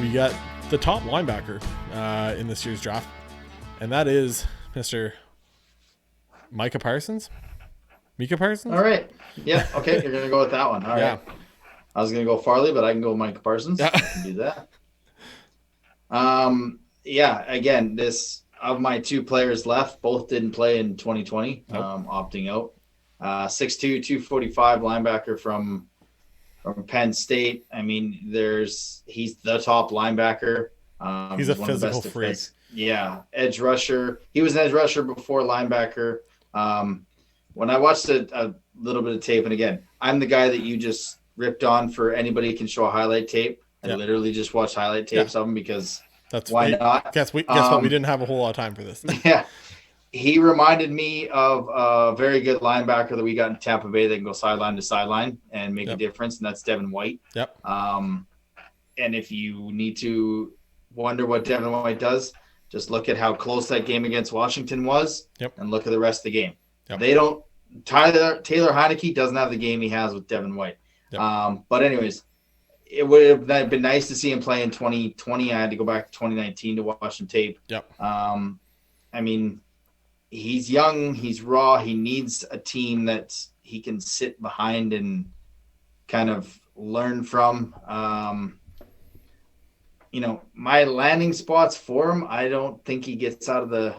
we got the top linebacker in this year's draft, and that is Mr. Micah Parsons. Micah Parsons? All right. Yeah. Okay. You're going to go with that one. All right. I was going to go Farley, but I can go Micah Parsons. Yeah. I can do that. Yeah. Again, this of my two players left, both didn't play in 2020, opting out. 6'2", 245 linebacker from Penn State. I mean, he's the top linebacker. He's a physical freak. Yeah, edge rusher. He was an edge rusher before linebacker. When I watched a little bit of tape, and again, I'm the guy that you just ripped on for anybody can show a highlight tape. I literally just watched highlight tapes of him because why not? Guess what? We didn't have a whole lot of time for this. Yeah. He reminded me of a very good linebacker that we got in Tampa Bay that can go sideline to sideline and make a difference, and that's Devin White. Yep. And if you need to wonder what Devin White does, just look at how close that game against Washington was and look at the rest of the game. Yep. They don't – Taylor Heineke doesn't have the game he has with Devin White. Yep. But anyways, it would have been nice to see him play in 2020. I had to go back to 2019 to watch some tape. Yep. I mean – he's young, he's raw, he needs a team that he can sit behind and kind of learn from. My landing spots for him, I don't think he gets out of the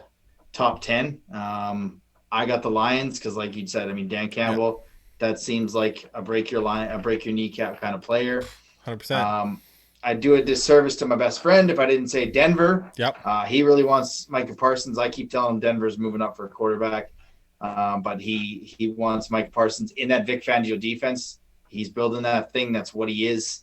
top 10. I got the Lions because, like you said, I mean, Dan Campbell, that seems like a break your kneecap kind of player. 100%. I'd do a disservice to my best friend if I didn't say Denver. Yep. He really wants Micah Parsons. I keep telling him Denver's moving up for a quarterback. But he wants Micah Parsons in that Vic Fangio defense. He's building that thing. That's what he is.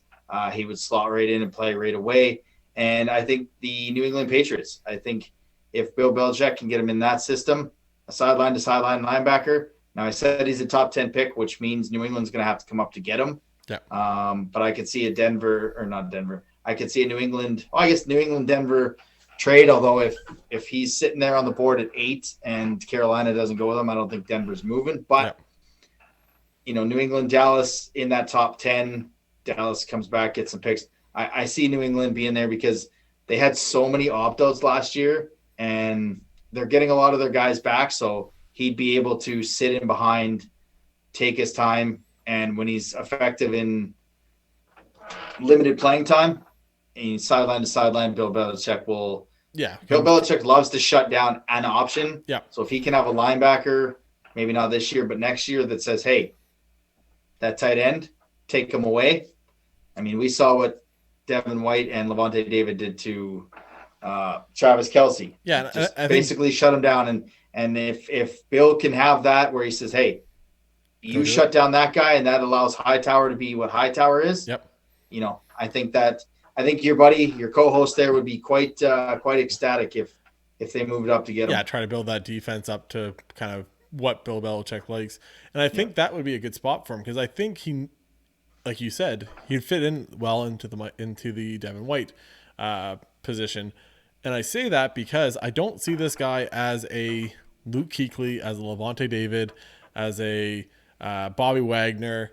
He would slot right in and play right away. And I think the New England Patriots, I think if Bill Belichick can get him in that system, a sideline to sideline linebacker. Now, I said he's a top 10 pick, which means New England's going to have to come up to get him. Yeah. But I could see I could see a New England Denver trade. Although if he's sitting there on the board at 8 and Carolina doesn't go with him, I don't think Denver's moving. But New England, Dallas in that top 10. Dallas comes back, gets some picks. I see New England being there because they had so many opt-outs last year, and they're getting a lot of their guys back. So he'd be able to sit in behind, take his time. And when he's effective in limited playing time, and sideline to sideline, Bill Belichick will. Yeah. Bill Belichick loves to shut down an option. Yeah. So if he can have a linebacker, maybe not this year, but next year, that says, "Hey, that tight end, take him away." I mean, we saw what Devin White and Levante David did to Travis Kelce. Yeah. Just basically shut him down. And if Bill can have that where he says, "Hey, you shut down that guy," and that allows Hightower to be what Hightower is. Yep. I think your buddy, your co-host there would be quite ecstatic if they moved up to get him. Yeah, try to build that defense up to kind of what Bill Belichick likes. And I think that would be a good spot for him because I think he, like you said, he'd fit in well into the Devin White position. And I say that because I don't see this guy as a Luke Kuechly, as a Levante David, as a Bobby Wagner.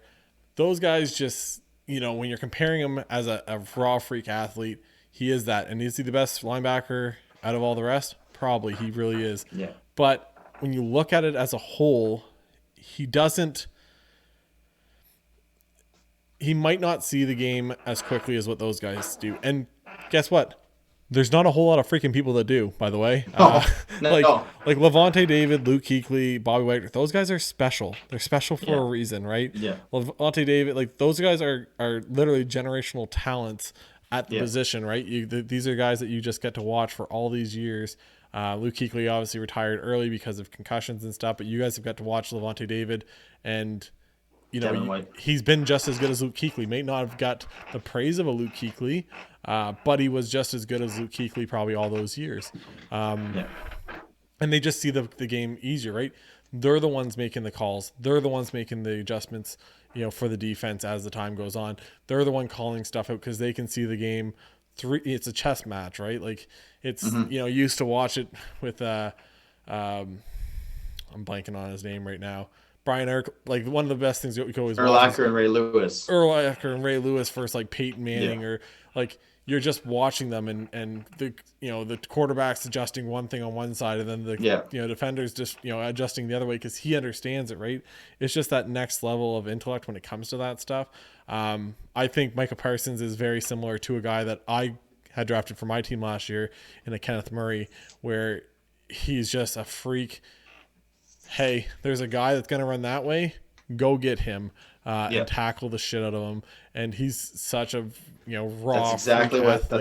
Those guys just, when you're comparing him as a raw freak athlete, he is that. And is he the best linebacker out of all the rest? Probably. He really is. Yeah. But when you look at it as a whole, he might not see the game as quickly as what those guys do. And guess what? There's not a whole lot of freaking people that do, by the way. Like Levante David, Luke Kuechly, Bobby Wagner, those guys are special. They're special for a reason, right? Yeah. Levante David, those guys are literally generational talents at the position, right? These are guys that you just get to watch for all these years. Luke Kuechly obviously retired early because of concussions and stuff, but you guys have got to watch Levante David, and he's been just as good as Luke Kuechly. May not have got the praise of a Luke Kuechly, but he was just as good as Luke Kuechly probably all those years. And they just see the game easier, right? They're the ones making the calls. They're the ones making the adjustments, for the defense as the time goes on. They're the one calling stuff out because they can see the game. It's a chess match, right? Like it's, you used to watch it with, I'm blanking on his name right now, Brian Eric, like one of the best things you can always watch. Urlacher and Ray Lewis. Urlacher and Ray Lewis versus like Peyton Manning, Yeah. or like you're just watching them and the the quarterback's adjusting one thing on one side and then the defender's just adjusting the other way because he understands it, right? It's just that next level of intellect when it comes to that stuff. I think Micah Parsons is very similar to a guy that I had drafted for my team last year in a Kenneth Murray, where he's just a freak. Hey, there's a guy that's going to run that way. Go get him and tackle the shit out of him. And he's such a raw. That's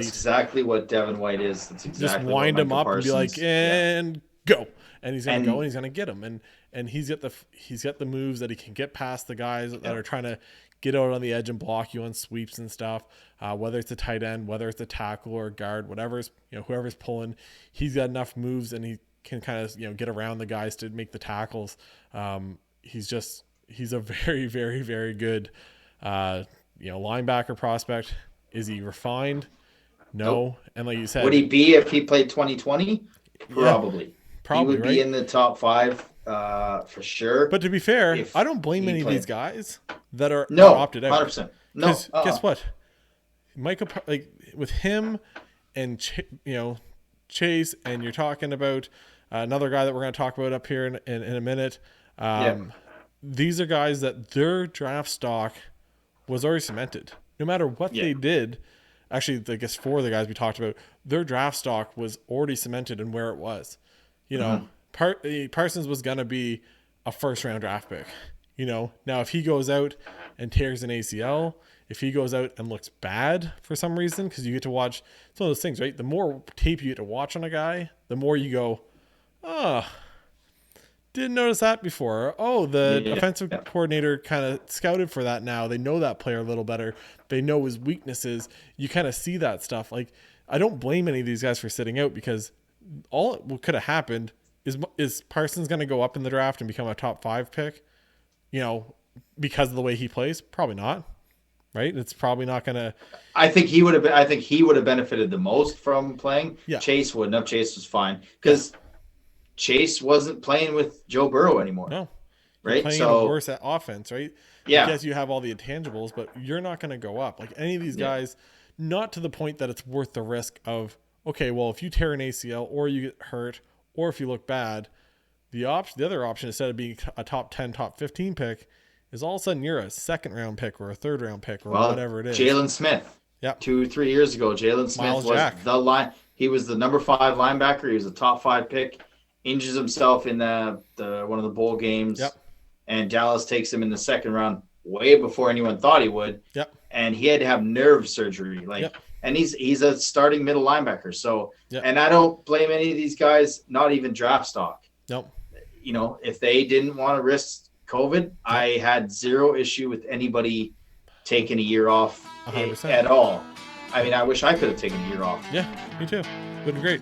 exactly what Devin White is. That's exactly just wind him up Parsons, and be like, and go. And he's going to go and he's going to get him. And he's got the moves that he can get past the guys that are trying to get out on the edge and block you on sweeps and stuff. Whether it's a tight end, whether it's a tackle or a guard, whatever's whoever's pulling, he's got enough moves and he can kind of get around the guys to make the tackles. He's a very, very, very good linebacker prospect. Is he refined? No. Nope. And like you said, would he be if he played 2020? Probably. He would be in the top 5 for sure. But to be fair, I don't blame any of these guys that are opted out. 100%. No. Guess what? Micah, like with him and Chase, and you're talking about another guy that we're going to talk about up here in a minute. These are guys that their draft stock was already cemented. No matter what they did, actually, I guess 4 of the guys we talked about, their draft stock was already cemented in where it was. Parsons was going to be a first-round draft pick. Now if he goes out and tears an ACL, if he goes out and looks bad for some reason, because you get to watch, it's one of those things, right? The more tape you get to watch on a guy, the more you go, didn't notice that before. The offensive coordinator kind of scouted for that now. They know that player a little better. They know his weaknesses. You kind of see that stuff. Like, I don't blame any of these guys for sitting out because all what could have happened is Parsons going to go up in the draft and become a top 5 pick, because of the way he plays? Probably not. Right? It's probably not going to. I think he would have benefited the most from playing. Yeah. Chase wouldn't have. Chase was fine because Chase wasn't playing with Joe Burrow anymore. No. Right? Playing a worse at offense, right? Yeah. Yes, you have all the intangibles, but you're not going to go up. Like any of these guys, not to the point that it's worth the risk of, okay, well, if you tear an ACL or you get hurt or if you look bad, the other option, instead of being a top 10, top 15 pick, is all of a sudden you're a 2nd-round pick or a 3rd-round pick or whatever it is. Jalen Smith. Yeah. 2-3 years ago, Jalen Smith was he was the number 5 linebacker. He was a top 5 pick. Injures himself in the one of the bowl games. Yep. And Dallas takes him in the 2nd round way before anyone thought he would. Yep. And he had to have nerve surgery. And he's a starting middle linebacker. So and I don't blame any of these guys, not even draft stock. Nope. If they didn't want to risk COVID, I had 0 issue with anybody taking a year off 100%. at all. I mean, I wish I could have taken a year off. Yeah, me too. Would be great.